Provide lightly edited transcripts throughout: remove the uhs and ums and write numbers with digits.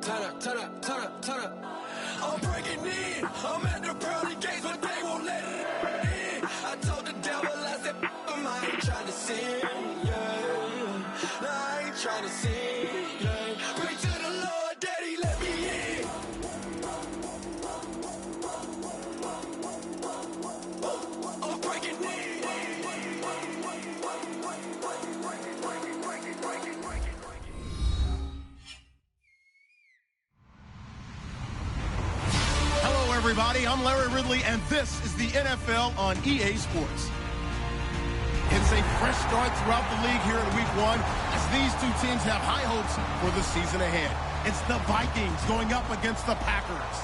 turn up. I'm breaking in. I'm at the pearly gates, but they won't let it in. I told the devil, I said, I ain't trying to sin, yeah. No, I ain't trying to sin, yeah. Pray to the Lord, Daddy, let me in. I'm breaking in. Hello, everybody. I'm Larry Ridley, and this is the NFL on EA Sports. It's a fresh start throughout the league here in Week 1 as these two teams have high hopes for the season ahead. It's the Vikings going up against the Packers.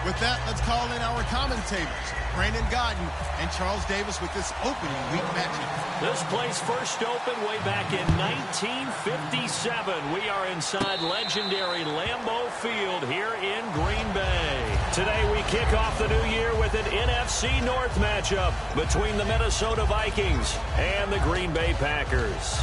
With that, let's call in our commentators, Brandon Godden and Charles Davis, with this opening week matchup. This place first opened way back in 1957. We are inside legendary Lambeau Field here in Green Bay. Today we kick off the new year with an NFC North matchup between the Minnesota Vikings and the Green Bay Packers.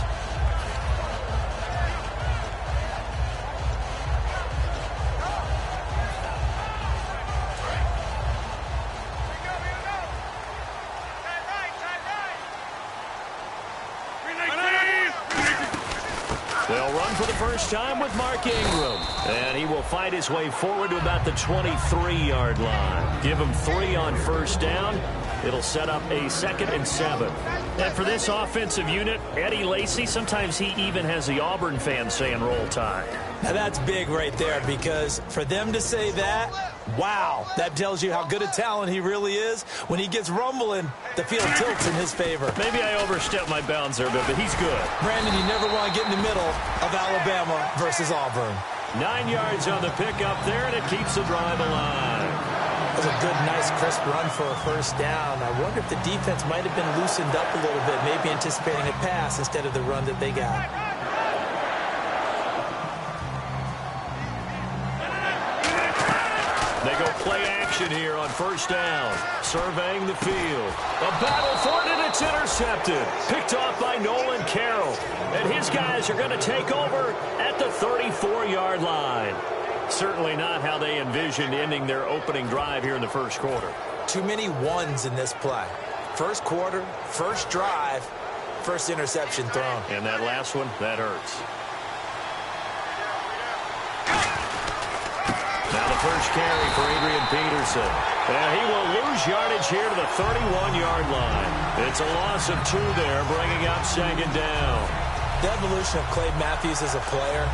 They'll run for the first time with Mark Ingram. And he will fight his way forward to about the 23-yard line. Give him 3 on first down. It'll set up a 2nd and 7. And for this offensive unit, Eddie Lacy, sometimes he even has the Auburn fans saying roll tide. Now that's big right there, because for them to say that, wow, that tells you how good a talent he really is. When he gets rumbling, the field tilts in his favor. Maybe I overstepped my bounds there, but he's good. Brandon, you never want to get in the middle of Alabama versus Auburn. 9 yards on the pickup there, and it keeps the drive alive. That was a good, nice, crisp run for a first down. I wonder if the defense might have been loosened up a little bit, maybe anticipating a pass instead of the run that they got. They go play action here on first down. Surveying the field. A battle for it, and it's intercepted. Picked off by Nolan Carroll. And his guys are going to take over at the 34-yard line. Certainly not how they envisioned ending their opening drive here in the first quarter. Too many ones in this play. First quarter, first drive, first interception thrown. And that last one, that hurts. Now the first carry for Adrian Peterson. And he will lose yardage here to the 31-yard line. It's a loss of 2 there, bringing up 2nd down. The evolution of Clay Matthews as a player,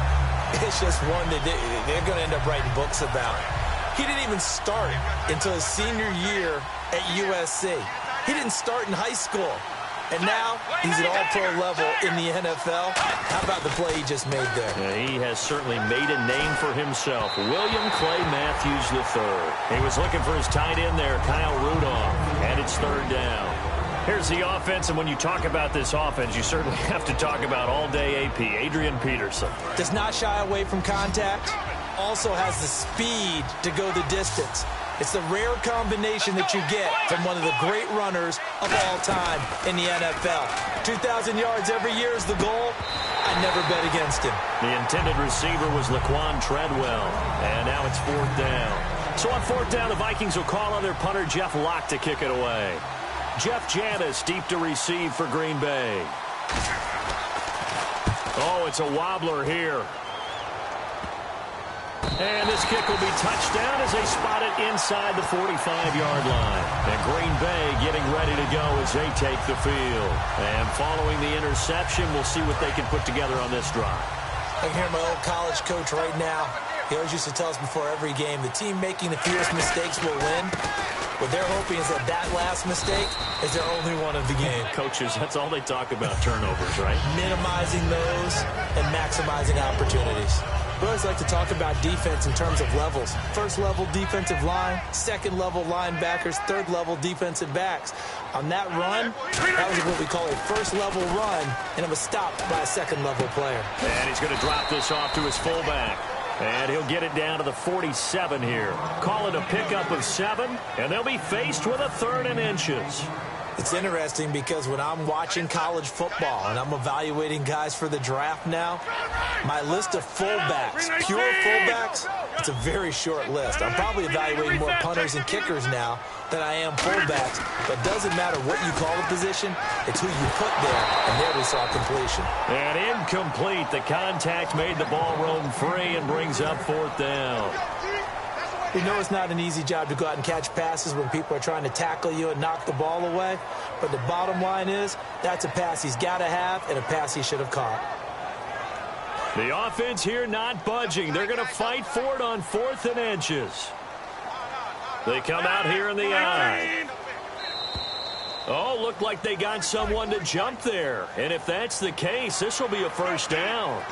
it's just one that they're going to end up writing books about. He didn't even start until his senior year at USC. He didn't start in high school. And now he's at all-pro level in the NFL. How about the play he just made there? Yeah, he has certainly made a name for himself. William Clay Matthews III. He was looking for his tight end there, Kyle Rudolph. And it's 3rd down. Here's the offense, and when you talk about this offense, you certainly have to talk about all-day AP, Adrian Peterson. Does not shy away from contact. Also has the speed to go the distance. It's the rare combination that you get from one of the great runners of all time in the NFL. 2,000 yards every year is the goal. I never bet against him. The intended receiver was Laquan Treadwell, and now it's 4th down. So on 4th down, the Vikings will call on their punter, Jeff Locke, to kick it away. Jeff Janis deep to receive for Green Bay. Oh, it's a wobbler here. And this kick will be touched down as they spot it inside the 45-yard line. And Green Bay getting ready to go as they take the field. And following the interception, we'll see what they can put together on this drive. I can hear my old college coach right now. He always used to tell us before every game, the team making the fewest mistakes will win. What they're hoping is that last mistake is their only one of the game. Coaches, that's all they talk about, turnovers, right? Minimizing those and maximizing opportunities. We always like to talk about defense in terms of levels. First level defensive line, second level linebackers, third level defensive backs. On that run, that was what we call a first level run, and it was stopped by a second level player. And he's going to drop this off to his fullback. And he'll get it down to the 47 here. Call it a pickup of 7, and they'll be faced with a 3rd and inches. It's interesting because when I'm watching college football and I'm evaluating guys for the draft now, my list of fullbacks, pure fullbacks, it's a very short list. I'm probably evaluating more punters and kickers now than I am fullbacks. But it doesn't matter what you call the position, it's who you put there, and there we saw completion. And incomplete. The contact made the ball roam free and brings up 4th down. We know it's not an easy job to go out and catch passes when people are trying to tackle you and knock the ball away. But the bottom line is, that's a pass he's got to have and a pass he should have caught. The offense here not budging. They're going to fight for it on 4th and inches. They come out here in the eye. Oh, looked like they got someone to jump there. And if that's the case, this will be a 1st down.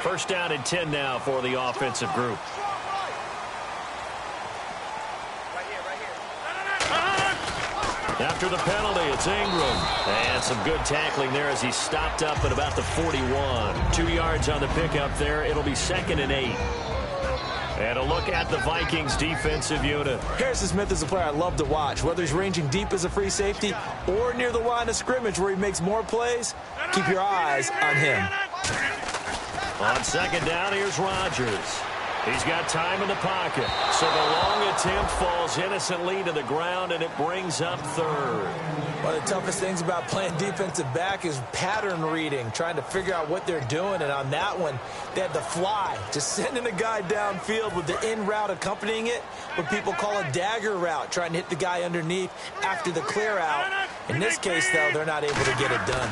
First down and 10 now for the offensive group. After the penalty, it's Ingram. And some good tackling there as he stopped up at about the 41. 2 yards on the pickup there. It'll be 2nd and 8. And a look at the Vikings defensive unit. Harrison Smith is a player I love to watch. Whether he's ranging deep as a free safety or near the line of scrimmage where he makes more plays, keep your eyes on him. On 2nd down, here's Rodgers. He's got time in the pocket. So the long attempt falls innocently to the ground, and it brings up 3rd. One of the toughest things about playing defensive back is pattern reading, trying to figure out what they're doing. And on that one, they had the fly, just sending a guy downfield with the in route accompanying it, what people call a dagger route, trying to hit the guy underneath after the clear out. In this case, though, they're not able to get it done.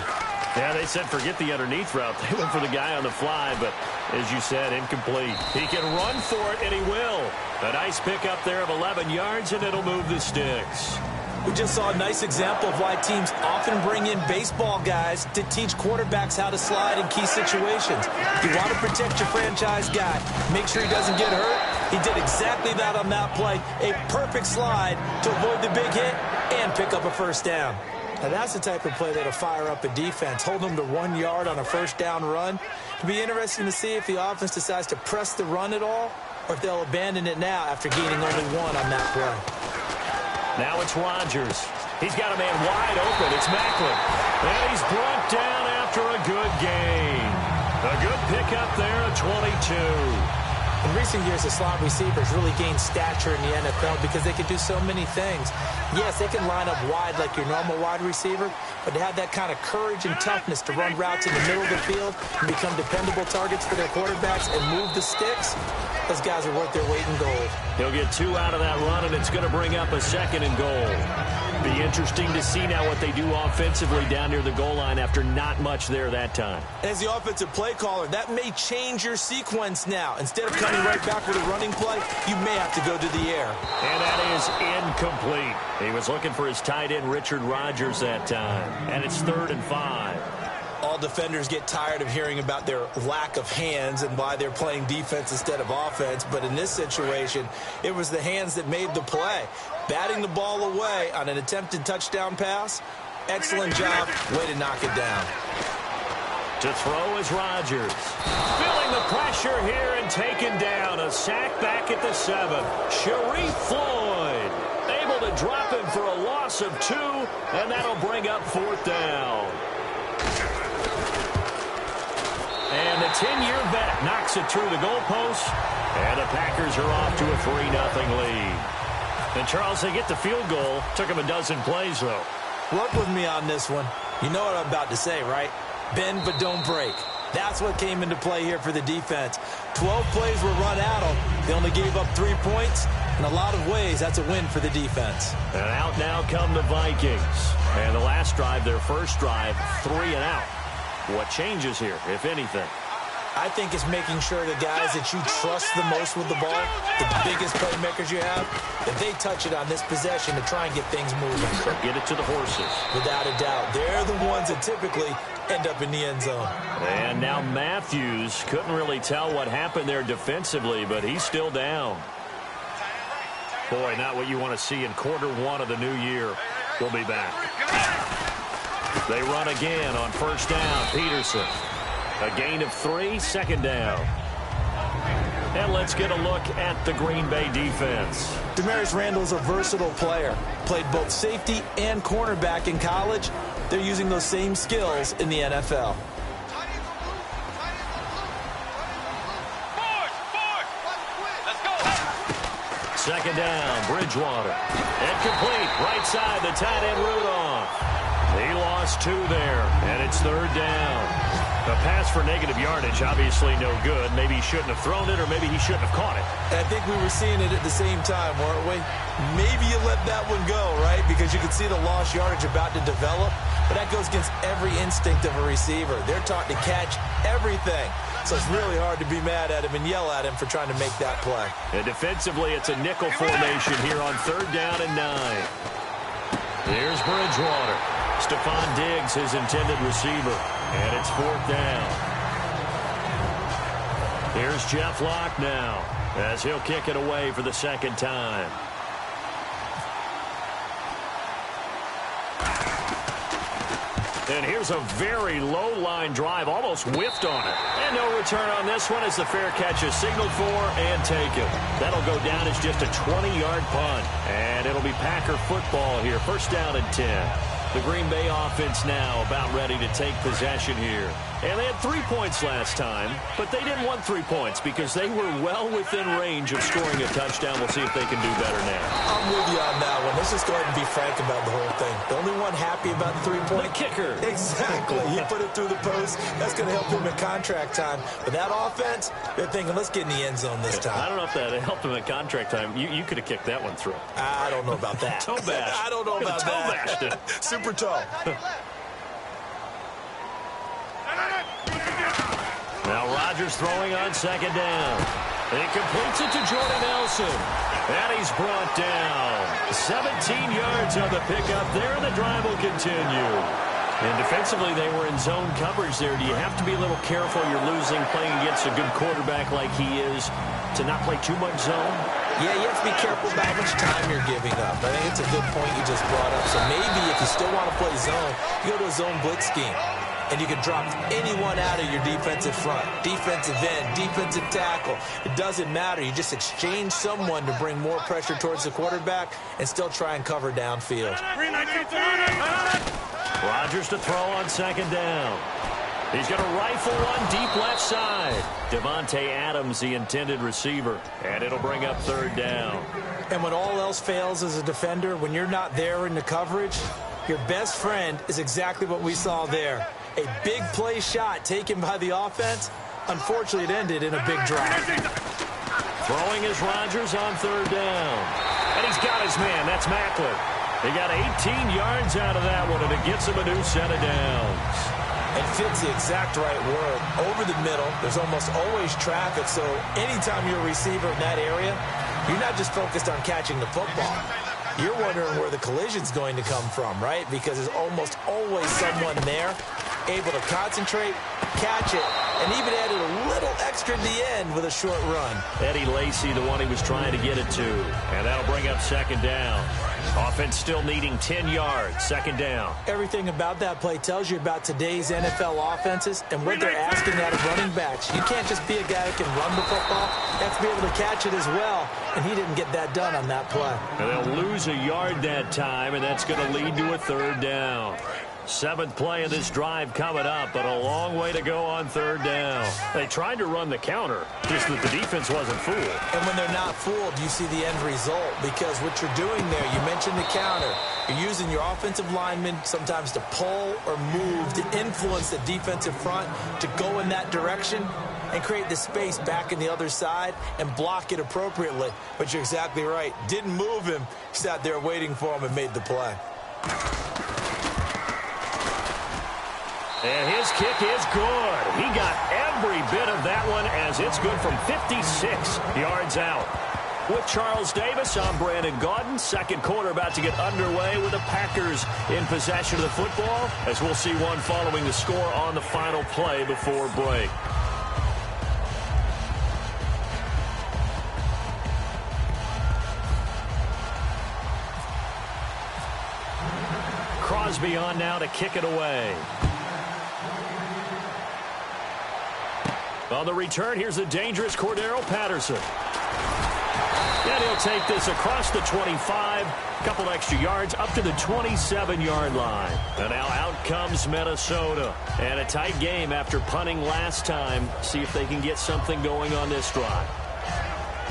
Yeah, they said forget the underneath route. They went for the guy on the fly, but as you said, incomplete. He can run for it, and he will. A nice pickup there of 11 yards, and it'll move the sticks. We just saw a nice example of why teams often bring in baseball guys to teach quarterbacks how to slide in key situations. You want to protect your franchise guy. Make sure he doesn't get hurt. He did exactly that on that play. A perfect slide to avoid the big hit and pick up a 1st down. Now, that's the type of play that'll fire up a defense. Hold them to 1 yard on a 1st down run. It'll be interesting to see if the offense decides to press the run at all or if they'll abandon it now after gaining only 1 on that play. Now it's Rodgers. He's got a man wide open. It's Macklin. And he's brought down after a good gain. A good pickup there at 22. In recent years, the slot receivers really gained stature in the NFL because they can do so many things. Yes, they can line up wide like your normal wide receiver, but to have that kind of courage and toughness to run routes in the middle of the field and become dependable targets for their quarterbacks and move the sticks, those guys are worth their weight in gold. He'll get 2 out of that run, and it's going to bring up a 2nd and goal. Be interesting to see now what they do offensively down near the goal line after not much there that time. As the offensive play caller, that may change your sequence now. Instead of coming right back with a running play, you may have to go to the air. And that is incomplete. He was looking for his tight end, Richard Rodgers, that time. And it's 3rd and 5. All defenders get tired of hearing about their lack of hands and why they're playing defense instead of offense. But in this situation, it was the hands that made the play. Batting the ball away on an attempted touchdown pass. Excellent job. Way to knock it down. To throw is Rodgers. Feeling the pressure here and taken down. A sack back at the 7. Sharif Floyd able to drop him for a loss of 2, and that'll bring up 4th down. And the 10-year vet knocks it through the goalpost, and the Packers are off to a 3-0 lead. And, Charles, they get the field goal. Took them a dozen plays, though. Work with me on this one. You know what I'm about to say, right? Bend but don't break. That's what came into play here for the defense. 12 plays were run at them. They only gave up 3 points. In a lot of ways, that's a win for the defense. And out now come the Vikings. And the last drive, their first drive, 3 and out. What changes here, if anything? I think it's making sure the guys that you trust the most with the ball, the biggest playmakers you have, that they touch it on this possession to try and get things moving. So get it to the horses. Without a doubt. They're the ones that typically end up in the end zone. And now Matthews couldn't really tell what happened there defensively, but he's still down. Boy, not what you want to see in Q1 of the new year. We'll be back. They run again on 1st down. Peterson. A gain of 3, 2nd down. And let's get a look at the Green Bay defense. Demarius Randall is a versatile player. Played both safety and cornerback in college. They're using those same skills in the NFL. Second down, Bridgewater. Incomplete, right side, the tight end Rudolph. He lost 2 there, and it's third down. A pass for negative yardage, obviously no good. Maybe he shouldn't have thrown it, or maybe he shouldn't have caught it. I think we were seeing it at the same time, weren't we? Maybe you let that one go, right? Because you could see the lost yardage about to develop. But that goes against every instinct of a receiver. They're taught to catch everything. So it's really hard to be mad at him and yell at him for trying to make that play. And defensively, it's a nickel formation here on third down and 9. Here's Bridgewater. Stephon Diggs, his intended receiver. And it's fourth down. Here's Jeff Locke now, as he'll kick it away for the second time. And here's a very low-line drive, almost whiffed on it. And no return on this one as the fair catch is signaled for and taken. That'll go down as just a 20-yard punt. And it'll be Packer football here, first down and 10. The Green Bay offense now about ready to take possession here. And they had 3 points last time, but they didn't want 3 points because they were well within range of scoring a touchdown. We'll see if they can do better now. I'm with you on that one. Let's just go ahead and be frank about the whole thing. The only one happy about the 3-point. The kicker. Exactly. He put it through the post. That's going to help him in contract time. But that offense, they're thinking, let's get in the end zone this time. I don't know if that helped him at contract time. You could have kicked that one through. I don't know about that. Toe bash. I don't know about toe that. Bashed it. Super toe. Now Rodgers throwing on second down. He completes it to Jordan Nelson. And he's brought down. 17 yards on the pickup there, and the drive will continue. And defensively, they were in zone coverage there. Do you have to be a little careful? You're losing playing against a good quarterback like he is to not play too much zone? Yeah, you have to be careful about how much time you're giving up. I think it's a good point you just brought up. So maybe if you still want to play zone, you go to a zone blitz scheme. And you can drop anyone out of your defensive front, defensive end, defensive tackle. It doesn't matter. You just exchange someone to bring more pressure towards the quarterback and still try and cover downfield. Rodgers to throw on second down. He's going to rifle one deep left side. Devontae Adams, the intended receiver. And it'll bring up third down. And when all else fails as a defender, when you're not there in the coverage, your best friend is exactly what we saw there. A big play shot taken by the offense. Unfortunately, it ended in a big drive. Throwing is Rodgers on third down. And he's got his man. That's Macklin. He got 18 yards out of that one, and it gets him a new set of downs. And fits the exact right word. Over the middle, there's almost always traffic, so anytime you're a receiver in that area, you're not just focused on catching the football. You're wondering where the collision's going to come from, right? Because there's almost always someone there able to concentrate, catch it, and even added a little extra at the end with a short run. Eddie Lacy, the one he was trying to get it to. And that'll bring up second down. Offense still needing 10 yards, second down. Everything about that play tells you about today's NFL offenses and what they're asking out of running backs. You can't just be a guy who can run the football. You have to be able to catch it as well, and he didn't get that done on that play. And they'll lose a yard that time, and that's going to lead to a third down. 7th play of this drive coming up, but a long way to go on third down. They tried to run the counter, just that the defense wasn't fooled. And when they're not fooled, you see the end result, because what you're doing there, you mentioned the counter. You're using your offensive linemen sometimes to pull or move to influence the defensive front to go in that direction and create the space back in the other side and block it appropriately. But you're exactly right. Didn't move him. Sat there waiting for him and made the play. And his kick is good. He got every bit of that one as it's good from 56 yards out. With Charles Davis, I'm Brandon Gaudin. Second quarter about to get underway with the Packers in possession of the football, as we'll see one following the score on the final play before break. Crosby on now to kick it away. On the return, here's the dangerous Cordero Patterson. And he'll take this across the 25, a couple extra yards up to the 27-yard line. And now out comes Minnesota. And a tight game after punting last time. See if they can get something going on this drive.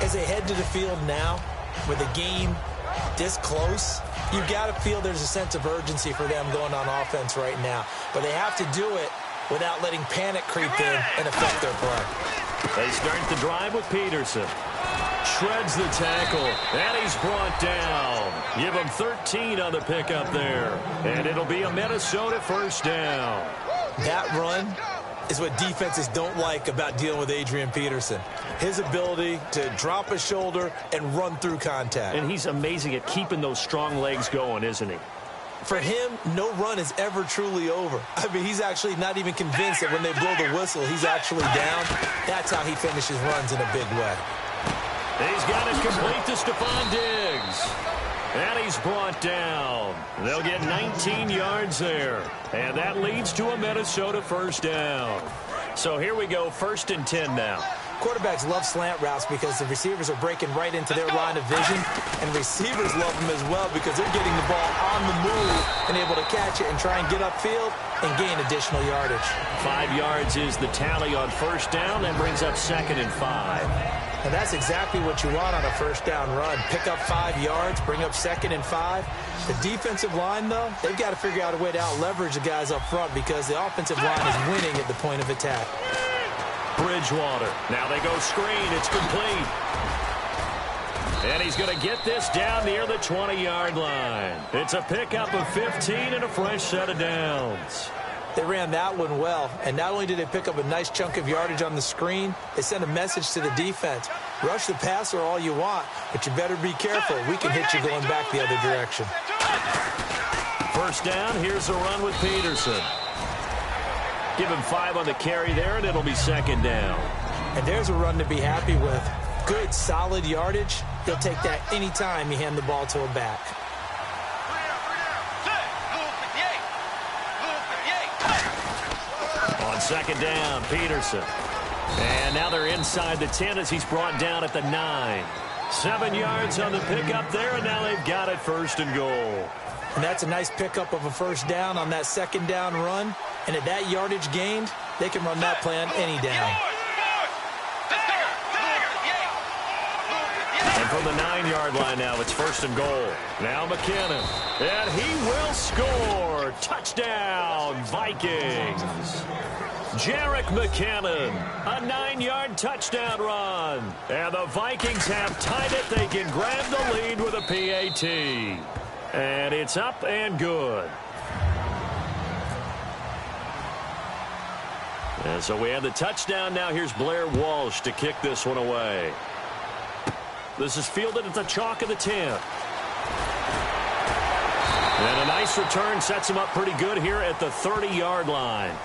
As they head to the field now, with the game this close, you've got to feel there's a sense of urgency for them going on offense right now. But they have to do it without letting panic creep in and affect their play. They start the drive with Peterson. Shreds the tackle, and he's brought down. Give him 13 on the pickup there. And it'll be a Minnesota first down. That run is what defenses don't like about dealing with Adrian Peterson. His ability to drop a shoulder and run through contact. And he's amazing at keeping those strong legs going, isn't he? For him, no run is ever truly over. I mean, he's actually not even convinced that when they blow the whistle, he's actually down. That's how he finishes runs in a big way. He's got it complete to Stephon Diggs. And he's brought down. They'll get 19 yards there. And that leads to a Minnesota first down. So here we go, 1st and 10 now. Quarterbacks love slant routes because the receivers are breaking right into their line of vision. And receivers love them as well because they're getting the ball on the move and able to catch it and try and get upfield and gain additional yardage. 5 yards is the tally on first down. That brings up 2nd and 5. And that's exactly what you want on a first down run. Pick up 5 yards, bring up 2nd and 5. The defensive line, though, they've got to figure out a way to out-leverage the guys up front because the offensive line is winning at the point of attack. Bridgewater. Now they go screen. It's complete. And he's going to get this down near the 20-yard line. It's a pickup of 15 and a fresh set of downs. They ran that one well, and not only did they pick up a nice chunk of yardage on the screen, they sent a message to the defense. Rush the passer all you want, but you better be careful. We can hit you going back the other direction. First down, here's a run with Peterson. Give him 5 on the carry there, and it'll be 2nd down. And there's a run to be happy with. Good, solid yardage. He'll take that anytime you hand the ball to a back. On 2nd down, Peterson. And now they're inside the 10 as he's brought down at the 9. 7 yards on the pickup there, and now they've got it 1st and goal. And that's a nice pickup of a first down on that 2nd down run. And at that yardage gained, they can run that play on any down. And from the 9-yard line now, it's 1st and goal. Now McKinnon. And he will score. Touchdown, Vikings. Jerick McKinnon, a 9-yard touchdown run. And the Vikings have tied it. They can grab the lead with a PAT. And it's up and good. And so we have the touchdown. Now here's Blair Walsh to kick this one away. This is fielded at the chalk of the 10. And a nice return sets him up pretty good here at the 30-yard line.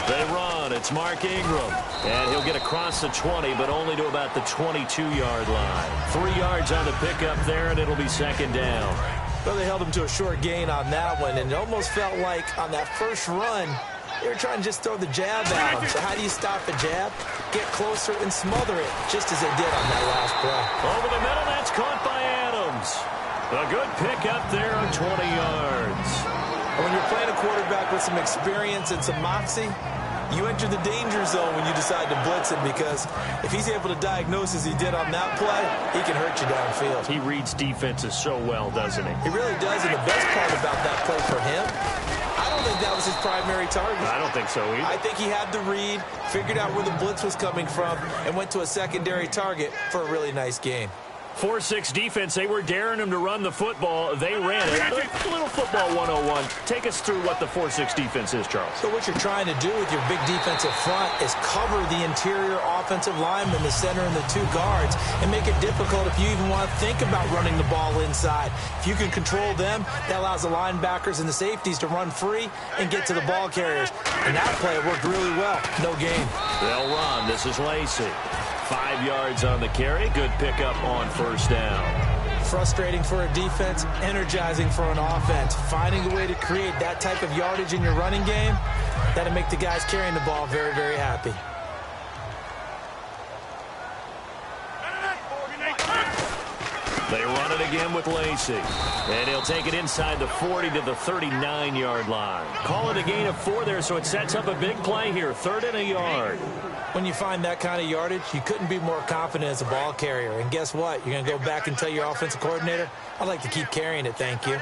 They run. It's Mark Ingram. And he'll get across the 20, but only to about the 22-yard line. 3 yards on the pickup there, and it'll be 2nd down. Well, they held him to a short gain on that one, and it almost felt like on that first run, they were trying to just throw the jab at him. So how do you stop a jab? Get closer and smother it, just as they did on that last play. Over the middle, that's caught by Adams. A good pickup there on 20 yards. When you're playing a quarterback with some experience and some moxie, you enter the danger zone when you decide to blitz him, because if he's able to diagnose as he did on that play, he can hurt you downfield. He reads defenses so well, doesn't he? He really does, and the best part about that play for him, I don't think that was his primary target. I don't think so either. I think he had the read, figured out where the blitz was coming from, and went to a secondary target for a really nice gain. 4-6 defense, they were daring him to run the football. They ran it. A little football 101. Take us through what the 4-6 defense is, Charles. So what you're trying to do with your big defensive front is cover the interior offensive lineman, the center, and the two guards, and make it difficult if you even want to think about running the ball inside. If you can control them, that allows the linebackers and the safeties to run free and get to the ball carriers. And that play worked really well. No gain. They'll run. This is Lacey. 5 yards on the carry. Good pickup on first down. Frustrating for a defense, energizing for an offense. Finding a way to create that type of yardage in your running game, that'll make the guys carrying the ball very, very happy. They run it again with Lacey. And he'll take it inside the 40 to the 39-yard line. Call it a gain of 4 there, so it sets up a big play here. 3rd and a yard. When you find that kind of yardage, you couldn't be more confident as a ball carrier. And guess what? You're going to go back and tell your offensive coordinator, I'd like to keep carrying it, thank you.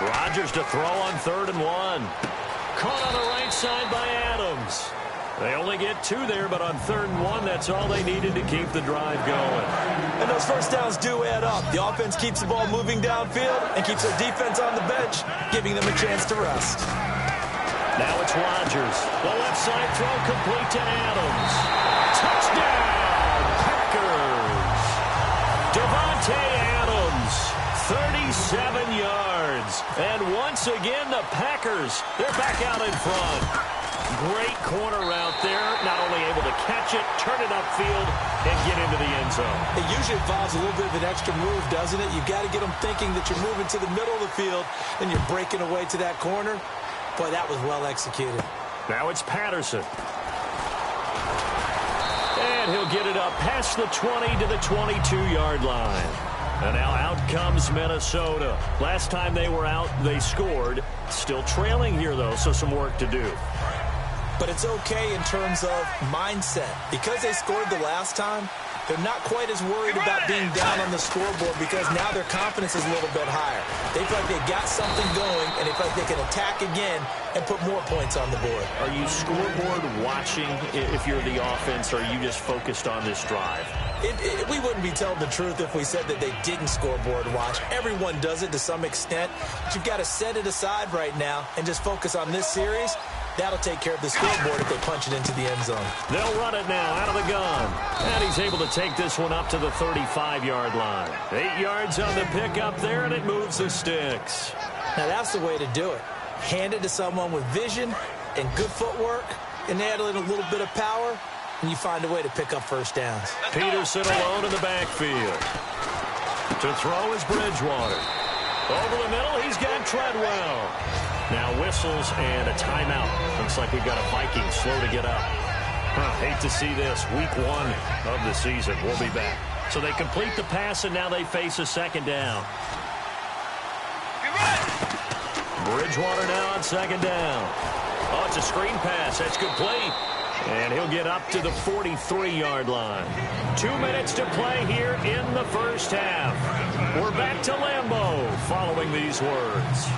Rodgers to throw on 3rd and 1. Caught on the right side by Adams. They only get 2 there, but on 3rd and 1, that's all they needed to keep the drive going. And those first downs do add up. The offense keeps the ball moving downfield and keeps their defense on the bench, giving them a chance to rest. Now it's Rodgers. The left side throw complete to Adams. Touchdown, Packers. Devontae Adams, 37 yards. And once again, the Packers, they're back out in front. Great corner route there. Not only able to catch it, turn it upfield, and get into the end zone. It usually involves a little bit of an extra move, doesn't it? You've got to get them thinking that you're moving to the middle of the field and you're breaking away to that corner. Boy, that was well executed. Now it's Patterson. And he'll get it up past the 20 to the 22-yard line. And now out comes Minnesota. Last time they were out, they scored. Still trailing here, though, so some work to do. But it's okay in terms of mindset. Because they scored the last time, they're not quite as worried about being down on the scoreboard because now their confidence is a little bit higher. They feel like they've got something going, and they feel like they can attack again and put more points on the board. Are you scoreboard watching if you're the offense, or are you just focused on this drive? We wouldn't be telling the truth if we said that they didn't scoreboard watch. Everyone does it to some extent, but you've got to set it aside right now and just focus on this series. That'll take care of the scoreboard if they punch it into the end zone. They'll run it now out of the gun. And he's able to take this one up to the 35-yard line. 8 yards on the pickup there, and it moves the sticks. Now that's the way to do it. Hand it to someone with vision and good footwork, and add in a little bit of power, and you find a way to pick up first downs. Peterson alone in the backfield. To throw is Bridgewater. Over the middle, he's got Treadwell. Now whistles and a timeout. Looks like we've got a Viking slow to get up. Hate to see this. Week 1 of the season. We'll be back. So they complete the pass, and now they face a 2nd down. Bridgewater now on 2nd down. Oh, it's a screen pass. That's complete. And he'll get up to the 43-yard line. 2 minutes to play here in the first half. We're back to Lambeau following these words.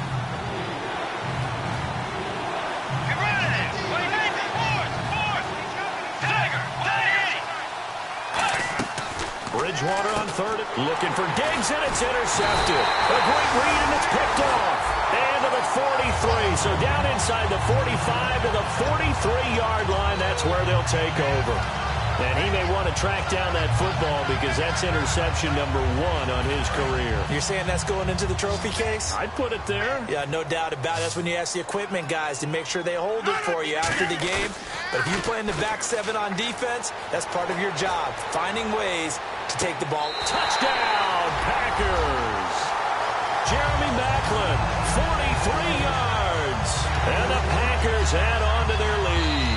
Bridgewater on 3rd, looking for Diggs, and it's intercepted. A great read, and it's picked off. And to the 43, so down inside the 45 to the 43-yard line. That's where they'll take over. And he may want to track down that football because that's interception number 1 on his career. You're saying that's going into the trophy case? I'd put it there. Yeah, no doubt about it. That's when you ask the equipment guys to make sure they hold it for you after the game. But if you play in the back 7 on defense, that's part of your job, finding ways to take the ball. Touchdown, Packers. Jeremy Maclin, 43 yards. And the Packers add on to their lead.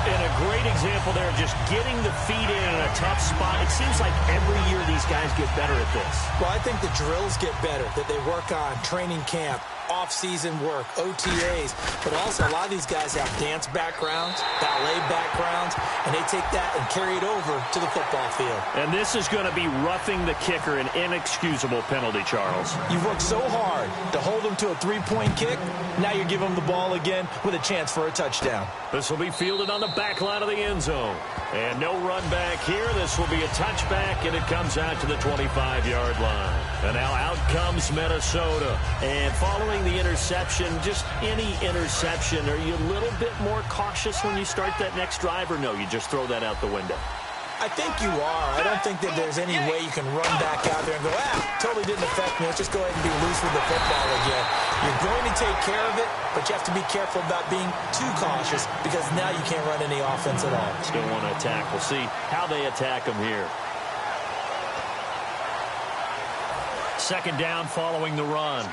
And a great example there, just getting the feet in a tough spot. It seems like every year these guys get better at this. Well, I think the drills get better that they work on, training camp. off-season work, OTAs, but also a lot of these guys have dance backgrounds, ballet backgrounds, and they take that and carry it over to the football field. And this is going to be roughing the kicker, an inexcusable penalty, Charles. You've worked so hard to hold them to a three-point kick. Now you give them the ball again with a chance for a touchdown. This will be fielded on the back line of the end zone. And no run back here. This will be a touchback, and it comes out to the 25-yard line. And now out comes Minnesota. And following the interception, just any interception, are you a little bit more cautious when you start that next drive, or no, you just throw that out the window? I think you are. I don't think that there's any way you can run back out there and go, totally didn't affect me. Let's just go ahead and be loose with the football again. You're going to take care of it, but you have to be careful about being too cautious because now you can't run any offense at all. Still want to attack. We'll see how they attack them here. Second down following the run.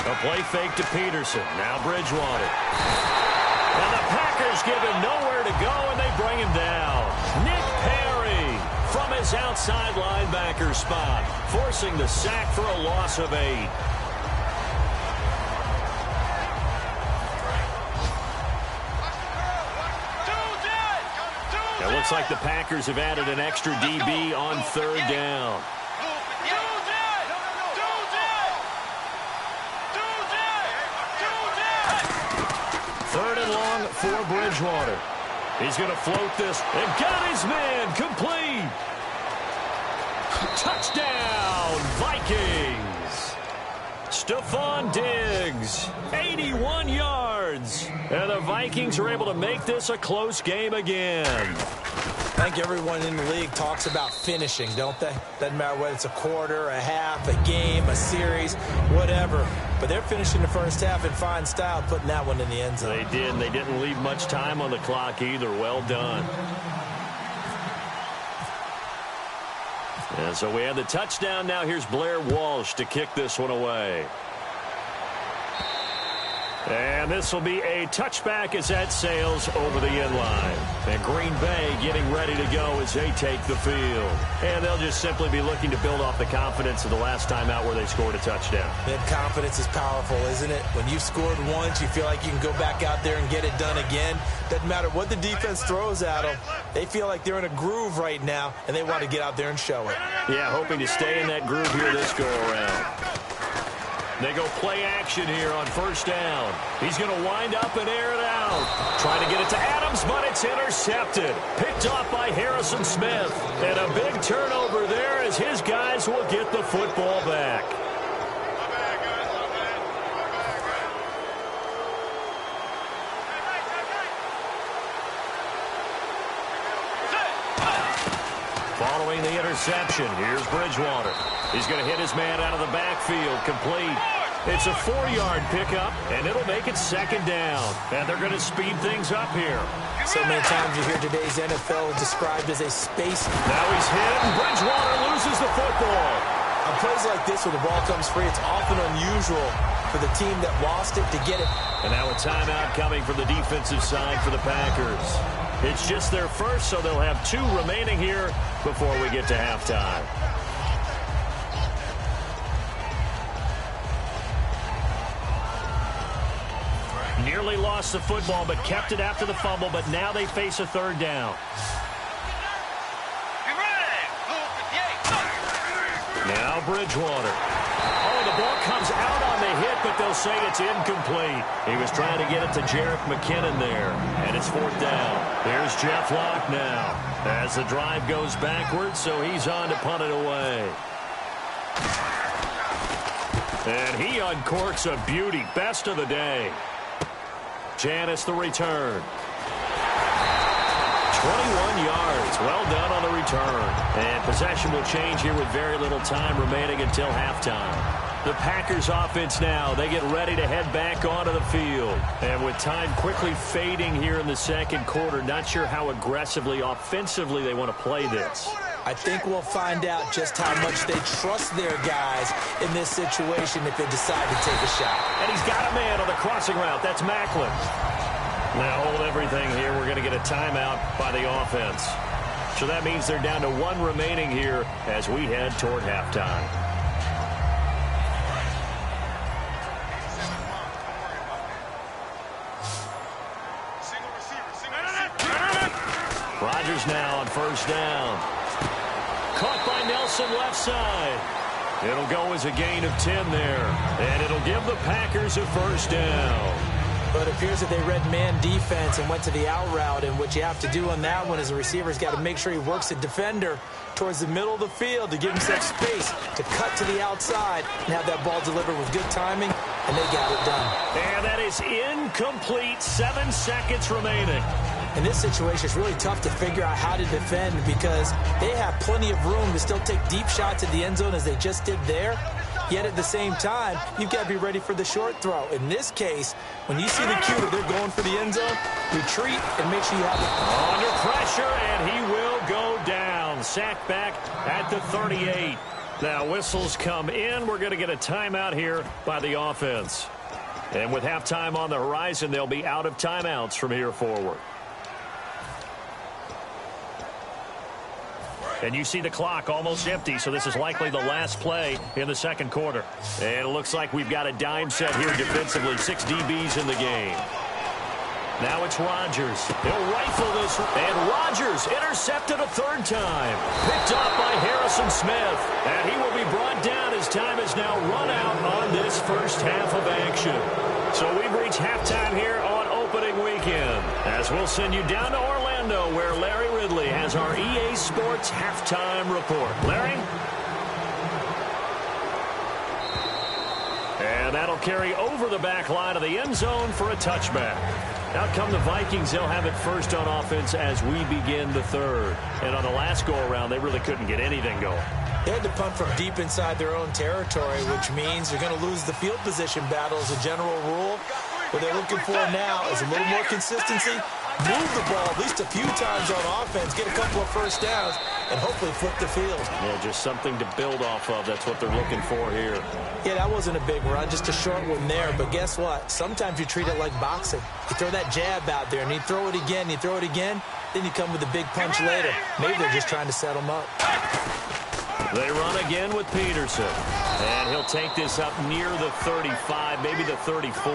A play fake to Peterson. Now Bridgewater. And the Packers give him nowhere to go, and they bring him down. Nick Perry from his outside linebacker spot, forcing the sack for a loss of 8. It looks like the Packers have added an extra DB on third down. Third and long for Bridgewater. He's going to float this and got his man complete. Touchdown, Vikings. Stephon Diggs, 81 yards. And the Vikings are able to make this a close game again. I think everyone in the league talks about finishing, don't they? Doesn't matter whether it's a quarter, a half, a game, a series, whatever. But they're finishing the first half in fine style, putting that one in the end zone. They did, and they didn't leave much time on the clock either. Well done. And so we have the touchdown. Now here's Blair Walsh to kick this one away. And this will be a touchback as that sails over the end line. And Green Bay getting ready to go as they take the field. And they'll just simply be looking to build off the confidence of the last time out where they scored a touchdown. That confidence is powerful, isn't it? When you've scored once, you feel like you can go back out there and get it done again. Doesn't matter what the defense throws at them. They feel like they're in a groove right now, and they want to get out there and show it. Yeah, hoping to stay in that groove here this go-around. They go play action here on first down. He's going to wind up and air it out. Trying to get it to Adams, but it's intercepted. Picked off by Harrison Smith. And a big turnover there as his guys will get the football back. Following the interception, here's Bridgewater. He's going to hit his man out of the backfield, complete. It's a 4-yard pickup, and it'll make it second down. And they're going to speed things up here. So many times you hear today's NFL described as a space. Now he's hit, and Bridgewater loses the football. On plays like this where the ball comes free, it's often unusual for the team that lost it to get it. And now a timeout coming from the defensive side for the Packers. It's just their first, so they'll have 2 remaining here before we get to halftime. Nearly lost the football, but kept it after the fumble, but now they face a third down. Now Bridgewater. Oh, the ball comes out on the hit, but they'll say it's incomplete. He was trying to get it to Jerick McKinnon there, and it's fourth down. Here's Jeff Locke now as the drive goes backwards, so he's on to punt it away. And he uncorks a beauty. Best of the day. Janis the return. 21 yards. Well done on the return. And possession will change here with very little time remaining until halftime. The Packers offense now, they get ready to head back onto the field. And with time quickly fading here in the second quarter, not sure how aggressively, offensively they want to play this. I think we'll find out just how much they trust their guys in this situation if they decide to take a shot. And he's got a man on the crossing route. That's Macklin. Now hold everything here. We're going to get a timeout by the offense. So that means they're down to 1 remaining here as we head toward halftime. Rodgers now on first down. Caught by Nelson left side. It'll go as a gain of 10 there. And it'll give the Packers a first down. But it appears that they read man defense and went to the out route. And what you have to do on that one is the receiver's got to make sure he works the defender towards the middle of the field to give himself space to cut to the outside and have that ball delivered with good timing. And they got it done. And that is incomplete. 7 seconds remaining. In this situation, it's really tough to figure out how to defend because they have plenty of room to still take deep shots at the end zone as they just did there. Yet at the same time, you've got to be ready for the short throw. In this case, when you see the cue that they're going for the end zone, retreat and make sure you have it. Under pressure, and he will go down. Sacked back at the 38. Now whistles come in. We're going to get a timeout here by the offense. And with halftime on the horizon, they'll be out of timeouts from here forward. And you see the clock almost empty, so this is likely the last play in the second quarter. And it looks like we've got a dime set here defensively. 6 DBs in the game. Now it's Rodgers. He'll rifle this. And Rodgers intercepted a 3rd time. Picked off by Harrison Smith. And he will be brought down as time is now run out on this first half of action. So we've reached halftime here on opening weekend. As we'll send you down to Orlando, where Larry Ridley has our EA Sports halftime report. Larry? And that'll carry over the back line of the end zone for a touchback. Out come the Vikings. They'll have it first on offense as we begin the third. And on the last go-around, they really couldn't get anything going. They had to punt from deep inside their own territory, which means they're going to lose the field position battle as a general rule. What they're looking for now is a little more consistency, move the ball at least a few times on offense, get a couple of first downs, and hopefully flip the field. Yeah, just something to build off of. That's what they're looking for here. Yeah, that wasn't a big run, just a short one there. But guess what? Sometimes you treat it like boxing. You throw that jab out there, and you throw it again, you throw it again, then you come with a big punch later. Maybe they're just trying to set them up. They run again with Peterson. And he'll take this up near the 35, maybe the 34.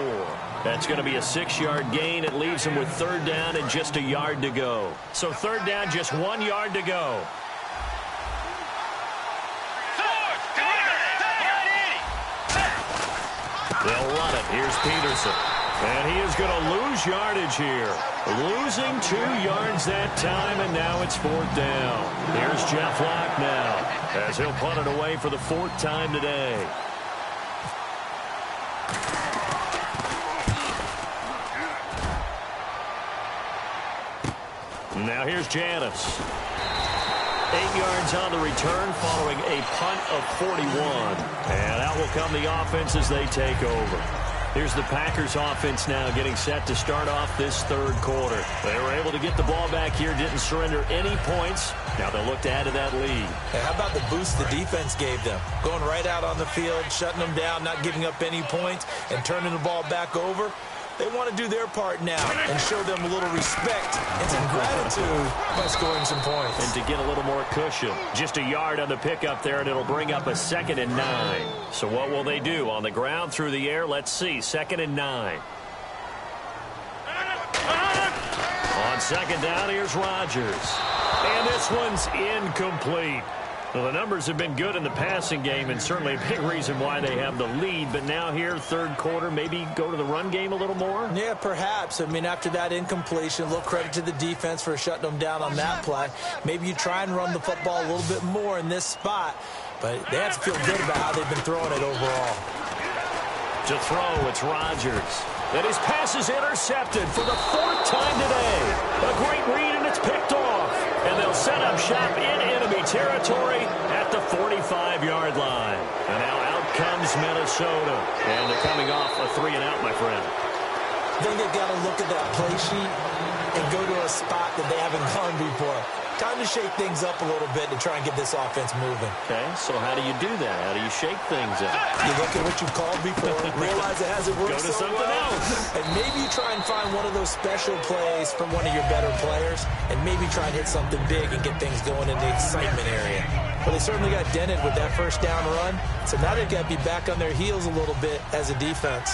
That's going to be a 6-yard gain. It leaves him with 3rd down and just a yard to go. So 3rd down, just 1 yard to go. They'll run it. Here's Peterson. And he is going to lose yardage here. Losing 2 yards that time, and now it's 4th down. Here's Jeff Locke now as he'll punt it away for the 4th time today. Now here's Janis. 8 yards on the return following a punt of 41. And out will come the offense as they take over. Here's the Packers offense now getting set to start off this 3rd quarter. They were able to get the ball back here, didn't surrender any points. Now they'll look to add to that lead. Hey, how about the boost the defense gave them? Going right out on the field, shutting them down, not giving up any points, and turning the ball back over. They want to do their part now and show them a little respect and some gratitude by scoring some points. And to get a little more cushion. Just a yard on the pickup there, and it'll bring up a 2nd and 9. So what will they do? On the ground, through the air? Let's see. 2nd and 9. On 2nd down, here's Rodgers. And this one's incomplete. Well, the numbers have been good in the passing game, and certainly a big reason why they have the lead. But now here, 3rd quarter, maybe go to the run game a little more? Yeah, perhaps. I mean, after that incompletion, a little credit to the defense for shutting them down on that play. Maybe you try and run the football a little bit more in this spot. But they have to feel good about how they've been throwing it overall. To throw, it's Rodgers. And his pass is intercepted for the 4th time today. A great read, and it's picked off. And they'll set up shop in enemy territory at the 45-yard line. And now out comes Minnesota. And they're coming off a 3-and-out, my friend. I think they've got to look at that play sheet and go to a spot that they haven't gone before. Time to shake things up a little bit to try and get this offense moving. Okay, so how do you do that? How do you shake things up? You look at what you called before, realize it hasn't worked so well. Go to something else. And maybe you try and find one of those special plays from one of your better players, and maybe try and hit something big and get things going in the excitement area. But they certainly got dented with that first down run, so now they've got to be back on their heels a little bit as a defense.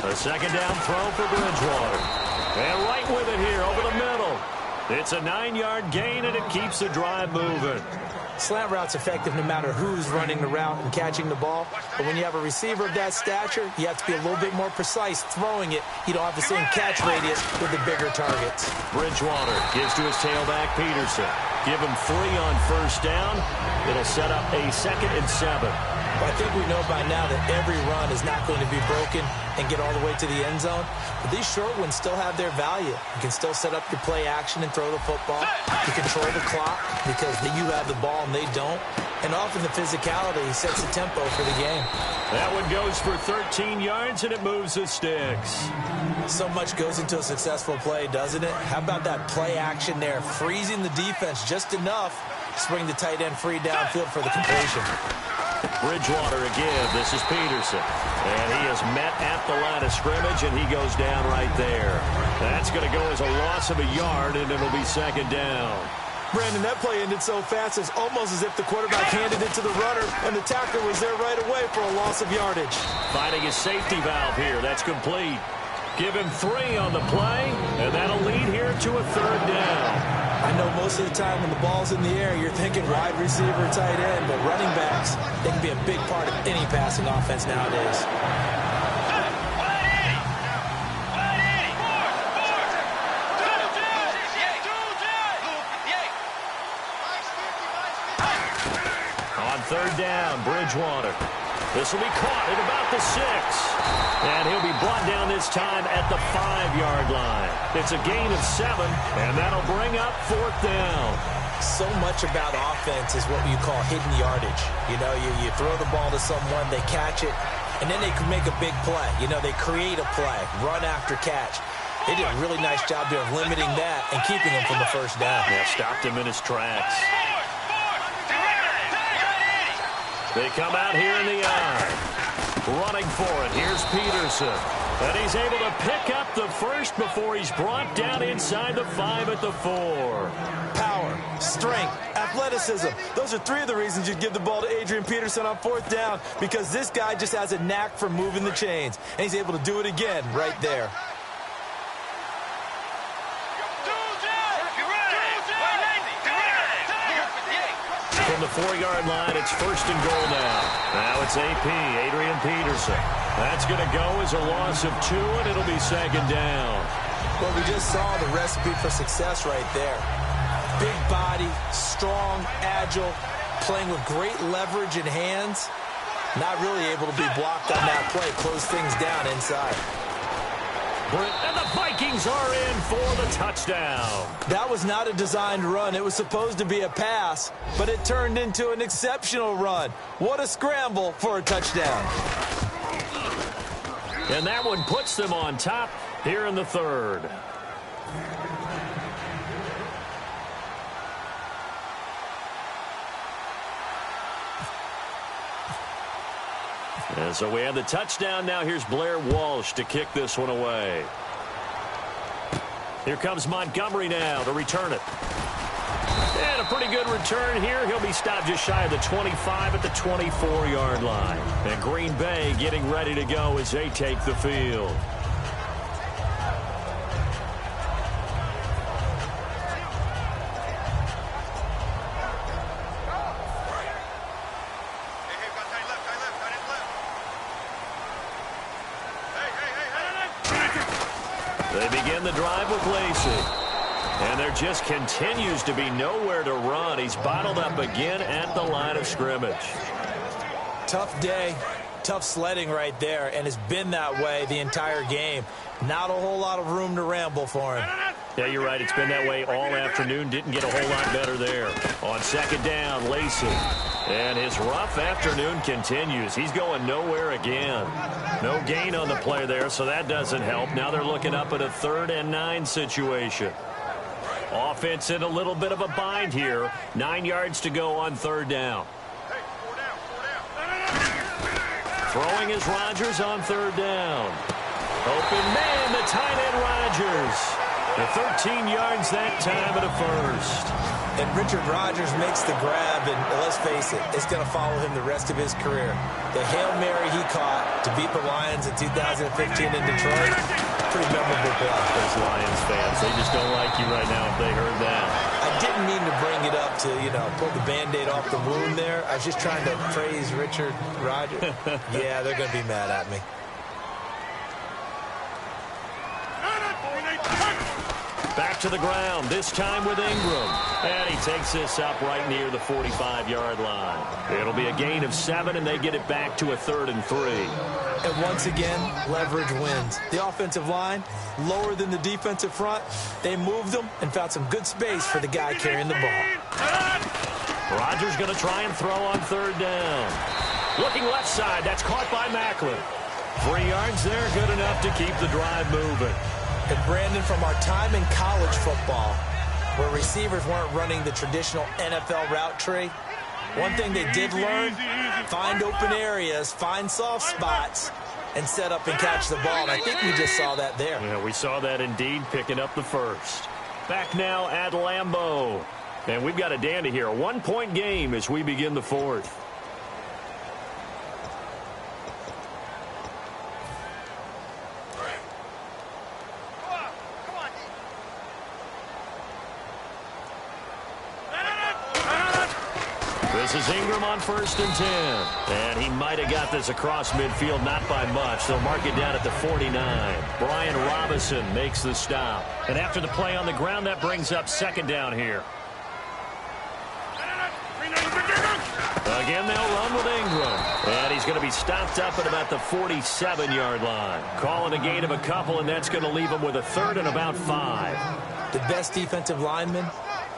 A second down throw for Bridgewater. And right with it here over the middle. It's a 9-yard gain, and it keeps the drive moving. Slant route's effective no matter who's running the route and catching the ball. But when you have a receiver of that stature, you have to be a little bit more precise throwing it. You don't have the same catch radius with the bigger targets. Bridgewater gives to his tailback, Peterson. Give him 3 on first down. It'll set up a 2nd and 7. Well, I think we know by now that every run is not going to be broken and get all the way to the end zone. But these short ones still have their value. You can still set up your play action and throw the football. You control the clock because you have the ball and they don't. And often the physicality sets the tempo for the game. That one goes for 13 yards, and it moves the sticks. So much goes into a successful play, doesn't it? How about that play action there, freezing the defense just enough to bring the tight end free downfield for the completion. Bridgewater again. This is Peterson. And he is met at the line of scrimmage, and he goes down right there. That's going to go as a loss of a yard, and it'll be 2nd down. Brandon, that play ended so fast, it's almost as if the quarterback handed it to the runner, and the tackler was there right away for a loss of yardage. Finding his safety valve here. That's complete. Give him 3 on the play, and that'll lead here to a 3rd down. I know most of the time when the ball's in the air, you're thinking wide receiver, tight end, but running backs, they can be a big part of any passing offense nowadays. On 3rd down, Bridgewater. This will be caught at about the 6. And he'll be brought down this time at the 5-yard line. It's a gain of 7, and that'll bring up 4th down. So much about offense is what you call hidden yardage. You know, you throw the ball to someone, they catch it, and then they can make a big play. You know, they create a play, run after catch. They did a really nice job of limiting that and keeping him from the first down. Yeah, stopped him in his tracks. They come out here in the eye. Running for it. Here's Peterson. And he's able to pick up the first before he's brought down inside the 5 at the 4. Power, strength, athleticism. Those are 3 of the reasons you'd give the ball to Adrian Peterson on 4th down, because this guy just has a knack for moving the chains. And he's able to do it again right there. From the 4-yard line, it's 1st and goal now. Now it's AP, Adrian Peterson. That's going to go as a loss of 2, and it'll be 2nd down. Well, we just saw the recipe for success right there. Big body, strong, agile, playing with great leverage in hands. Not really able to be blocked on that play, close things down inside. And the Vikings are in for the touchdown. That was not a designed run. It was supposed to be a pass, but it turned into an exceptional run. What a scramble for a touchdown. And that one puts them on top here in the 3rd. And so we have the touchdown. Now here's Blair Walsh to kick this one away. Here comes Montgomery now to return it. And a pretty good return here. He'll be stopped just shy of the 25 at the 24-yard line. And Green Bay getting ready to go as they take the field. They begin the drive with Lacey. And there just continues to be nowhere to run. He's bottled up again at the line of scrimmage. Tough day, tough sledding right there, and it's been that way the entire game. Not a whole lot of room to ramble for him. Yeah, you're right. It's been that way all afternoon. Didn't get a whole lot better there. On 2nd down, Lacey. And his rough afternoon continues. He's going nowhere again. No gain on the play there, so that doesn't help. Now they're looking up at a 3rd and 9 situation. Offense in a little bit of a bind here. 9 yards to go on 3rd down. Throwing is Rodgers on 3rd down. Open man, the tight end Rodgers. The 13 yards that time at a 1st. And Richard Rodgers makes the grab, and let's face it, it's going to follow him the rest of his career. The Hail Mary he caught to beat the Lions in 2015 in Detroit, pretty memorable play. Those Lions fans, they just don't like you right now if they heard that. I didn't mean to bring it up to, pull the Band-Aid off the wound there. I was just trying to praise Richard Rodgers. Yeah, they're going to be mad at me. Back to the ground, this time with Ingram. And he takes this up right near the 45-yard line. It'll be a gain of 7, and they get it back to a 3rd and 3. And once again, leverage wins. The offensive line, lower than the defensive front. They moved them and found some good space for the guy carrying the ball. Rodgers going to try and throw on 3rd down. Looking left side, that's caught by Macklin. 3 yards there, good enough to keep the drive moving. And Brandon, from our time in college football, where receivers weren't running the traditional NFL route tree, one thing they did learn, find open areas, find soft spots, and set up and catch the ball. And I think we just saw that there. Yeah, we saw that indeed, picking up the 1st. Back now at Lambeau. And we've got a dandy here, a 1-point game as we begin the 4th. This is Ingram on 1st and 10. And he might have got this across midfield, not by much. They'll mark it down at the 49. Brian Robinson makes the stop. And after the play on the ground, that brings up 2nd down here. Again, they'll run with Ingram. And he's going to be stopped up at about the 47-yard line. Calling a gain of a couple, and that's going to leave him with a 3rd and about 5. The best defensive linemen,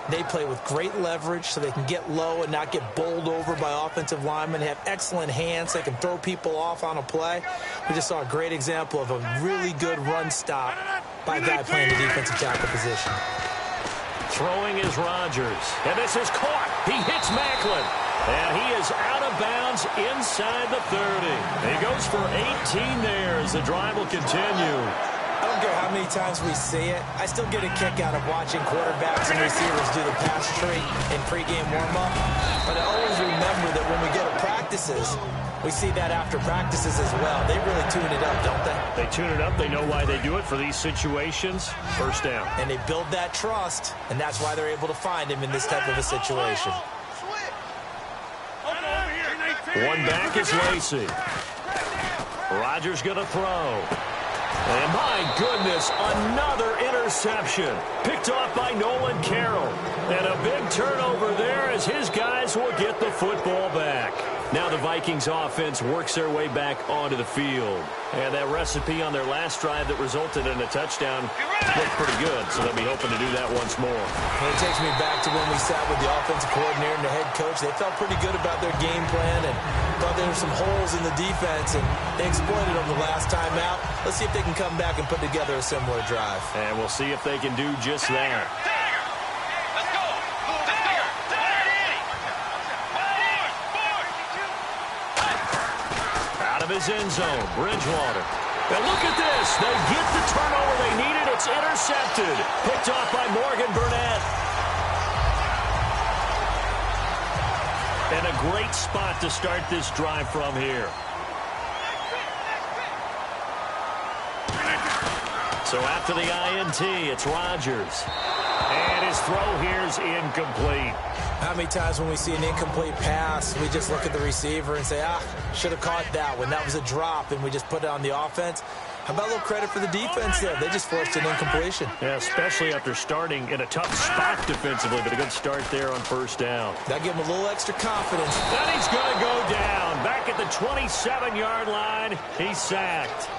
they play with great leverage so they can get low and not get bowled over by offensive linemen. They have excellent hands. They can throw people off on a play. We just saw a great example of a really good run stop by a guy playing the defensive tackle position. Throwing is Rodgers. And this is caught. He hits Macklin. And he is out of bounds inside the 30. He goes for 18 there as the drive will continue. I don't care how many times we see it. I still get a kick out of watching quarterbacks and receivers do the pass tree in pregame warm-up. But I always remember that when we go to practices, we see that after practices as well. They really tune it up, don't they? They tune it up. They know why they do it for these situations. 1st down. And they build that trust, and that's why they're able to find him in this type of a situation. One back is Lacey. Rodgers going to throw. And my goodness, another interception. Picked off by Nolan Carroll. And a big turnover there as his guys will get the football back. Now the Vikings offense works their way back onto the field. And that recipe on their last drive that resulted in a touchdown looked pretty good. So they'll be hoping to do that once more. And it takes me back to when we sat with the offensive coordinator and the head coach. They felt pretty good about their game plan and thought there were some holes in the defense. And they exploited them the last time out. Let's see if they can come back and put together a similar drive. And we'll see if they can do just that. His end zone, Bridgewater. And look at this. They get the turnover they needed. It's intercepted. Picked off by Morgan Burnett. And a great spot to start this drive from here. So after the INT, it's Rodgers. And his throw here is incomplete. How many times when we see an incomplete pass, we just look at the receiver and say, should have caught that one. That was a drop, and we just put it on the offense. How about a little credit for the defense there? They just forced an incompletion. Yeah, especially after starting in a tough spot defensively, but a good start there on 1st down. That gave him a little extra confidence. Then he's going to go down. Back at the 27-yard line, he's sacked.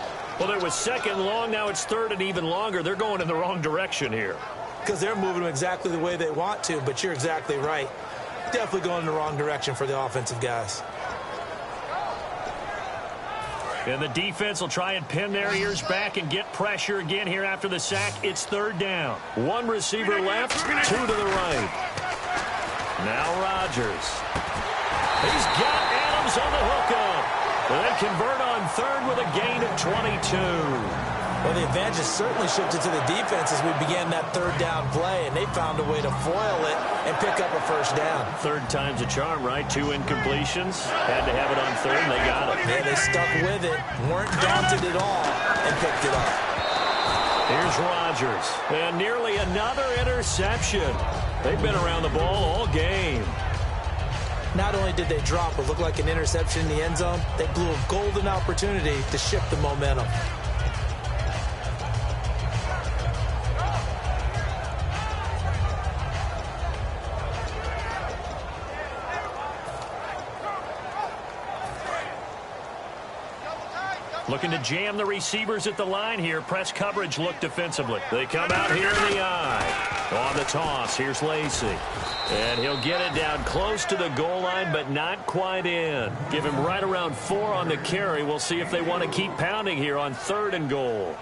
Well, it was 2nd and long. Now it's 3rd and even longer. They're going in the wrong direction here. Because they're moving them exactly the way they want to, but you're exactly right. definitely going in the wrong direction for the offensive guys. And the defense will try and pin their ears back and get pressure again here after the sack. It's third down. One receiver left, two to the right. Now Rodgers. He's got Adams on the hookup. They convert on third with a gain of 22. Well, the advantage has certainly shifted to the defense as we began that third down play, and they found a way to foil it and pick up a first down. Third time's a charm, right? 2 incompletions. Had to have it on third, and they got it. Yeah, they stuck with it, weren't daunted at all, and picked it up. Here's Rodgers, and nearly another interception. They've been around the ball all game. Not only did they drop what looked like an interception in the end zone, they blew a golden opportunity to shift the momentum. Looking to jam the receivers at the line here. Press coverage look defensively. They come out here in the eye. On the toss, here's Lacy. And he'll get it down close to the goal line, but not quite in. Give him right around 4 on the carry. We'll see if they want to keep pounding here on third and goal.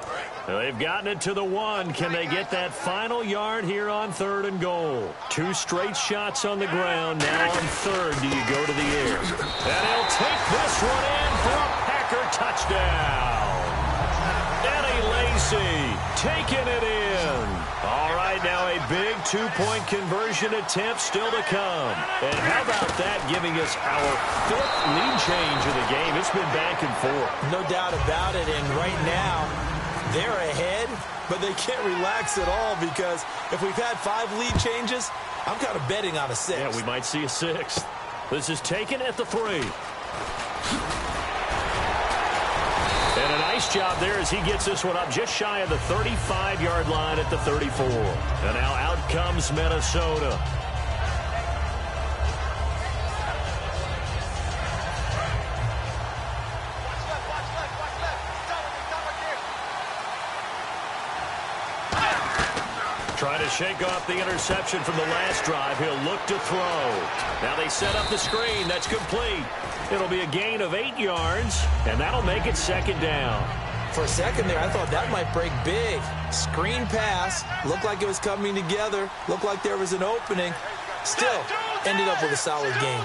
They've gotten it to the 1. Can they get that final yard here on third and goal? 2 straight shots on the ground. Now on third, do you go to the air? And he'll take this one in for a Packer touchdown. Eddie Lacy taking it in. All right, now a big 2-point conversion attempt still to come. And how about that giving us our 5th lead change of the game? It's been back and forth. No doubt about it, and right now, they're ahead, but they can't relax at all because if we've had 5 lead changes, I'm kind of betting on a 6th. Yeah, we might see a 6th. This is taken at the 3. And a nice job there as he gets this one up just shy of the 35-yard line at the 34. And now out comes Minnesota. Trying to shake off the interception from the last drive. He'll look to throw. Now they set up the screen. That's complete. It'll be a gain of 8 yards, and that'll make it second down. For a second there, I thought that might break big. Screen pass. Looked like it was coming together. Looked like there was an opening. Still, ended up with a solid game.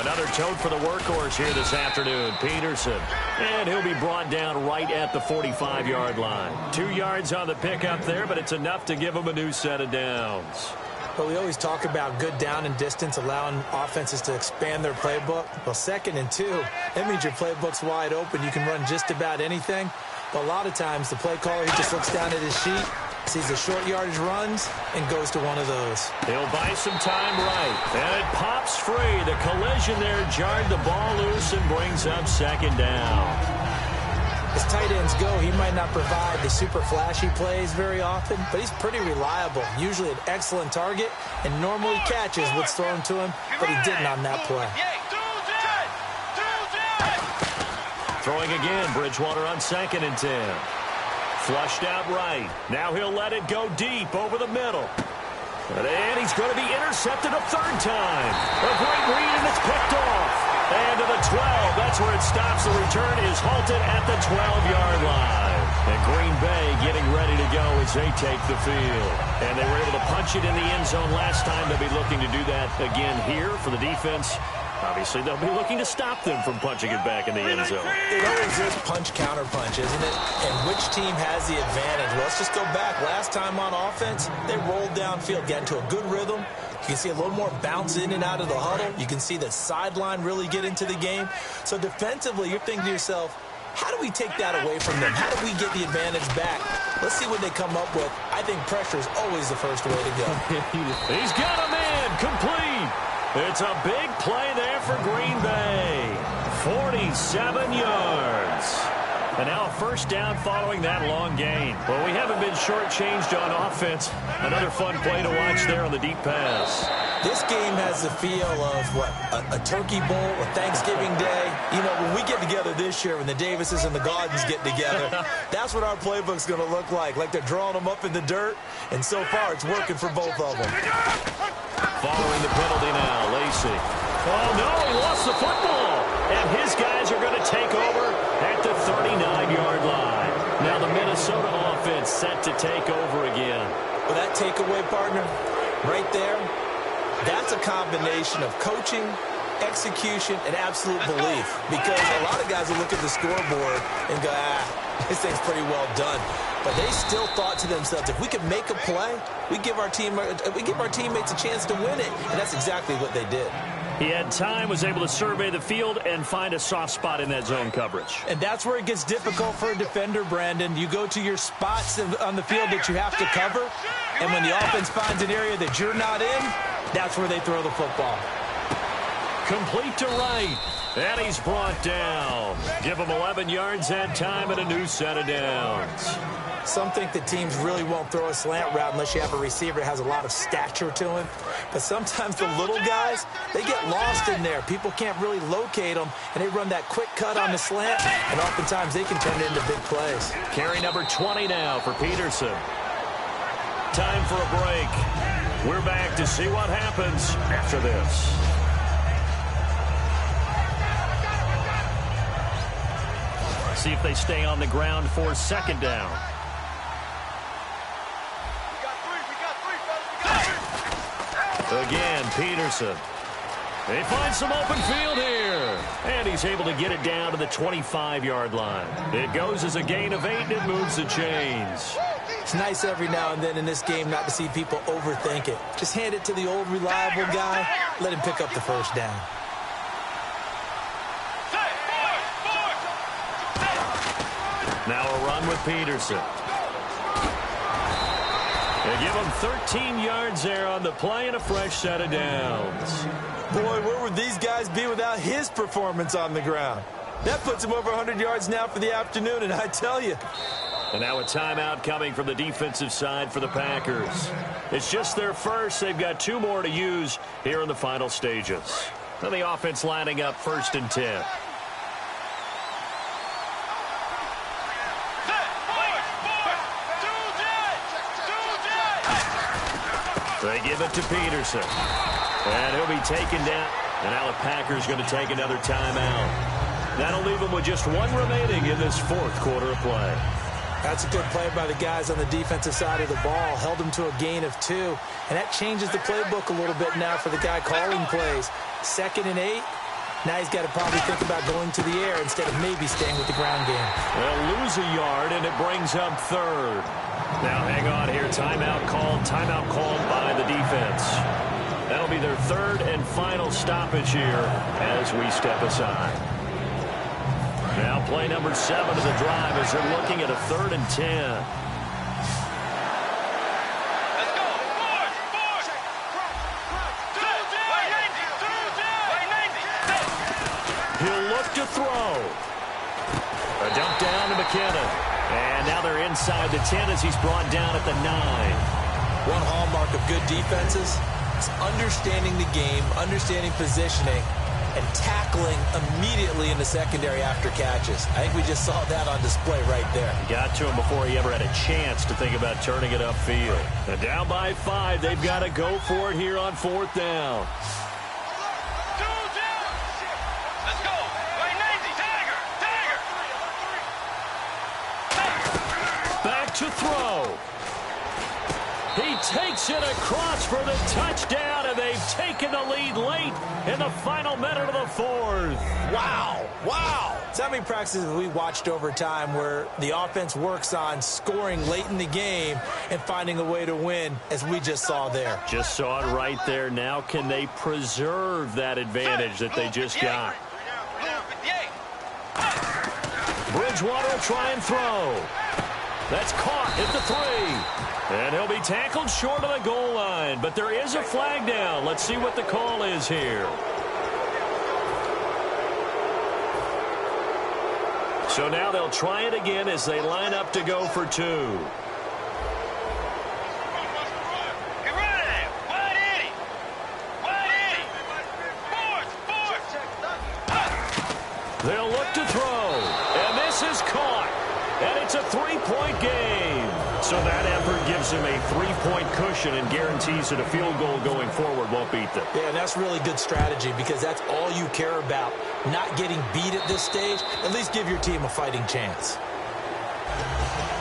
Another tote for the workhorse here this afternoon, Peterson. And he'll be brought down right at the 45-yard line. 2 yards on the pickup there, but it's enough to give him a new set of downs. But we always talk about good down and distance, allowing offenses to expand their playbook. Well, 2nd and 2, that means your playbook's wide open. You can run just about anything. But a lot of times, the play caller, he just looks down at his sheet, sees the short yardage runs, and goes to one of those. He'll buy some time right. And it pops free. The collision there jarred the ball loose and brings up second down. As tight ends go, he might not provide the super flashy plays very often, but he's pretty reliable. Usually an excellent target, and normally catches what's thrown to him, but he didn't on that play. Throwing again, Bridgewater on 2nd and 10. Flushed out right. Now he'll let it go deep over the middle. And he's going to be intercepted a 3rd time. A great read, and it's picked off. And to the 12. That's where it stops. The return is halted at the 12-yard line. And Green Bay getting ready to go as they take the field. And they were able to punch it in the end zone last time. They'll be looking to do that again here for the defense. Obviously, they'll be looking to stop them from punching it back in the end zone. It always is punch-counter-punch, isn't it? And which team has the advantage? Well, let's just go back. Last time on offense, they rolled downfield, got into a good rhythm. You can see a little more bounce in and out of the huddle. You can see the sideline really get into the game. So defensively, you're thinking to yourself, how do we take that away from them? How do we get the advantage back? Let's see what they come up with. I think pressure is always the first way to go. He's got him in, complete. It's a big play there for Green Bay. 47 yards. And now a first down following that long gain. Well, we haven't been shortchanged on offense. Another fun play to watch there on the deep pass. This game has the feel of, what, a turkey bowl, a Thanksgiving day. You know, when we get together this year, when the Davises and the Gaudens get together, that's what our playbook's going to look like they're drawing them up in the dirt, and so far it's working for both of them. Following the penalty now, Lacey. Oh, no, he lost the football. And his guys are going to take over at the 39-yard line. Now the Minnesota offense set to take over again. Well, that takeaway, partner, right there, that's a combination of coaching, execution, and absolute belief. Because a lot of guys will look at the scoreboard and go, this thing's pretty well done. But they still thought to themselves, if we can make a play, we give our teammates a chance to win it. And that's exactly what they did. He had time, was able to survey the field and find a soft spot in that zone coverage. And that's where it gets difficult for a defender, Brandon. You go to your spots on the field that you have to cover, and when the offense finds an area that you're not in, that's where they throw the football. Complete to right, and he's brought down. Give him 11 yards that time and a new set of downs. Some think that teams really won't throw a slant route unless you have a receiver that has a lot of stature to him. But sometimes the little guys, they get lost in there. People can't really locate them, and they run that quick cut on the slant, and oftentimes they can turn it into big plays. Carry number 20 now for Peterson. Time for a break. We're back to see what happens after this. See if they stay on the ground for second down. Again, Peterson. They find some open field here. And he's able to get it down to the 25-yard line. It goes as a gain of 8, and it moves the chains. It's nice every now and then in this game not to see people overthink it. Just hand it to the old reliable guy. Let him pick up the first down. Now a run with Peterson. They give him 13 yards there on the play and a fresh set of downs. Boy, where would these guys be without his performance on the ground? That puts him over 100 yards now for the afternoon, and I tell you. And now a timeout coming from the defensive side for the Packers. It's just their first. They've got 2 more to use here in the final stages. And the offense lining up 1st and 10. They give it to Peterson. And he'll be taken down. And now the Packers going to take another timeout. That'll leave them with just 1 remaining in this 4th quarter of play. That's a good play by the guys on the defensive side of the ball. Held them to a gain of 2. And that changes the playbook a little bit now for the guy calling plays. 2nd and 8. Now he's got to probably think about going to the air instead of maybe staying with the ground game. They'll lose a yard, and it brings up 3rd. Now hang on here. Timeout called by the defense. That'll be their 3rd and final stoppage here as we step aside. Now play number 7 of the drive as they're looking at a 3rd and 10. He'll look to throw. A dump down to McKinnon. And now they're inside the 10 as he's brought down at the 9. One hallmark of good defenses is understanding the game, understanding positioning, and tackling immediately in the secondary after catches. I think we just saw that on display right there. Got to him before he ever had a chance to think about turning it upfield. And down by 5, they've got to go for it here on 4th down. To throw. He takes it across for the touchdown, and they've taken the lead late in the final minute of the 4th. Wow. Wow. So how many practices have we watched over time where the offense works on scoring late in the game and finding a way to win, as we just saw there? Just saw it right there. Now can they preserve that advantage that they just got? Bridgewater will try and throw. That's caught at the 3. And he'll be tackled short of the goal line. But there is a flag down. Let's see what the call is here. So now they'll try it again as they line up to go for 2. three-point game. So that effort gives him a three-point cushion and guarantees that a field goal going forward won't beat them. Yeah, and that's really good strategy because that's all you care about. Not getting beat at this stage, at least give your team a fighting chance.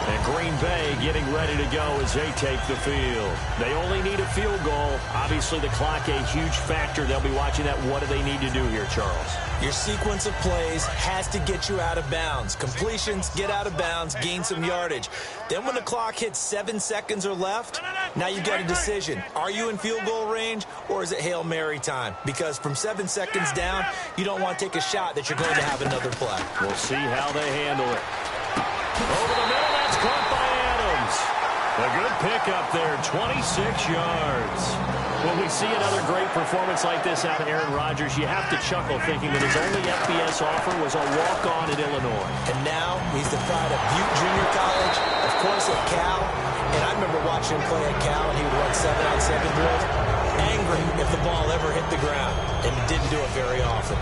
And Green Bay getting ready to go as they take the field. They only need a field goal. Obviously, the clock a huge factor. They'll be watching that. What do they need to do here, Charles? Your sequence of plays has to get you out of bounds. Completions, get out of bounds, gain some yardage. Then when the clock hits 7 seconds or left, now you've got a decision. Are you in field goal range or is it Hail Mary time? Because from 7 seconds down, you don't want to take a shot that you're going to have another play. We'll see how they handle it. Over the middle, that's caught by Adams. A good pickup there, 26 yards. When we see another great performance like this out of Aaron Rodgers, you have to chuckle thinking that his only FBS offer was a walk-on at Illinois. And now he's the pride of Butte Junior College, of course at Cal. And I remember watching him play at Cal, and he would run 7-on-7 drills. Angry if the ball ever hit the ground, and he didn't do it very often.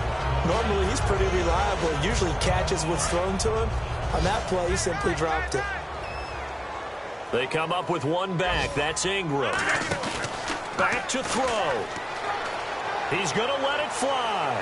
Normally, he's pretty reliable. He usually catches what's thrown to him. On that play, he simply dropped it. They come up with one back. That's Ingram. Back to throw. He's going to let it fly.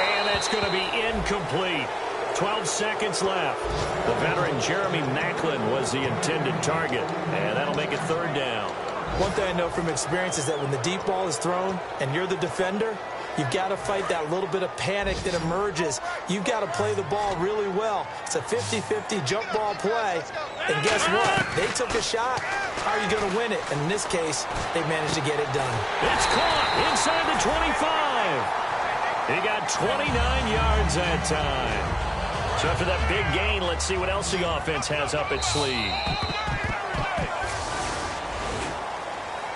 And that's going to be incomplete. 12 seconds left. The veteran Jeremy Maclin was the intended target. And that'll make it third down. One thing I know from experience is that when the deep ball is thrown and you're the defender, you've got to fight that little bit of panic that emerges. You've got to play the ball really well. It's a 50-50 jump ball play. And guess what? They took a shot. How are you going to win it? And in this case, they managed to get it done. It's caught inside the 25. He got 29 yards that time. So after that big gain, let's see what else the offense has up its sleeve.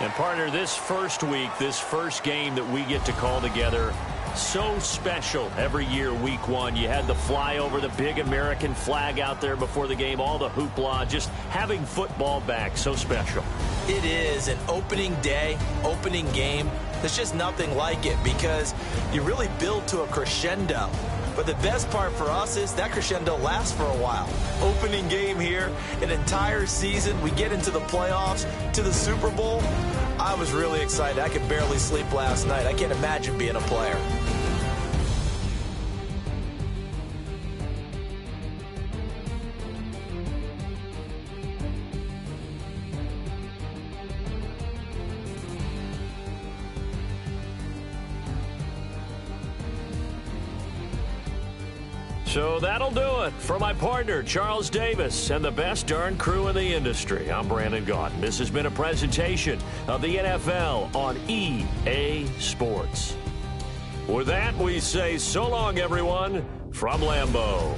And, partner, this first week, this first game that we get to call together, so special every year, week one. You had the flyover, the big American flag out there before the game, all the hoopla, just having football back, so special. It is an opening day, opening game. There's just nothing like it because you really build to a crescendo. But the best part for us is that crescendo lasts for a while. Opening game here, an entire season. We get into the playoffs, to the Super Bowl. I was really excited. I could barely sleep last night. I can't imagine being a player. So that'll do it for my partner, Charles Davis, and the best darn crew in the industry. I'm Brandon Gaudin. This has been a presentation of the NFL on EA Sports. With that, we say so long, everyone, from Lambeau.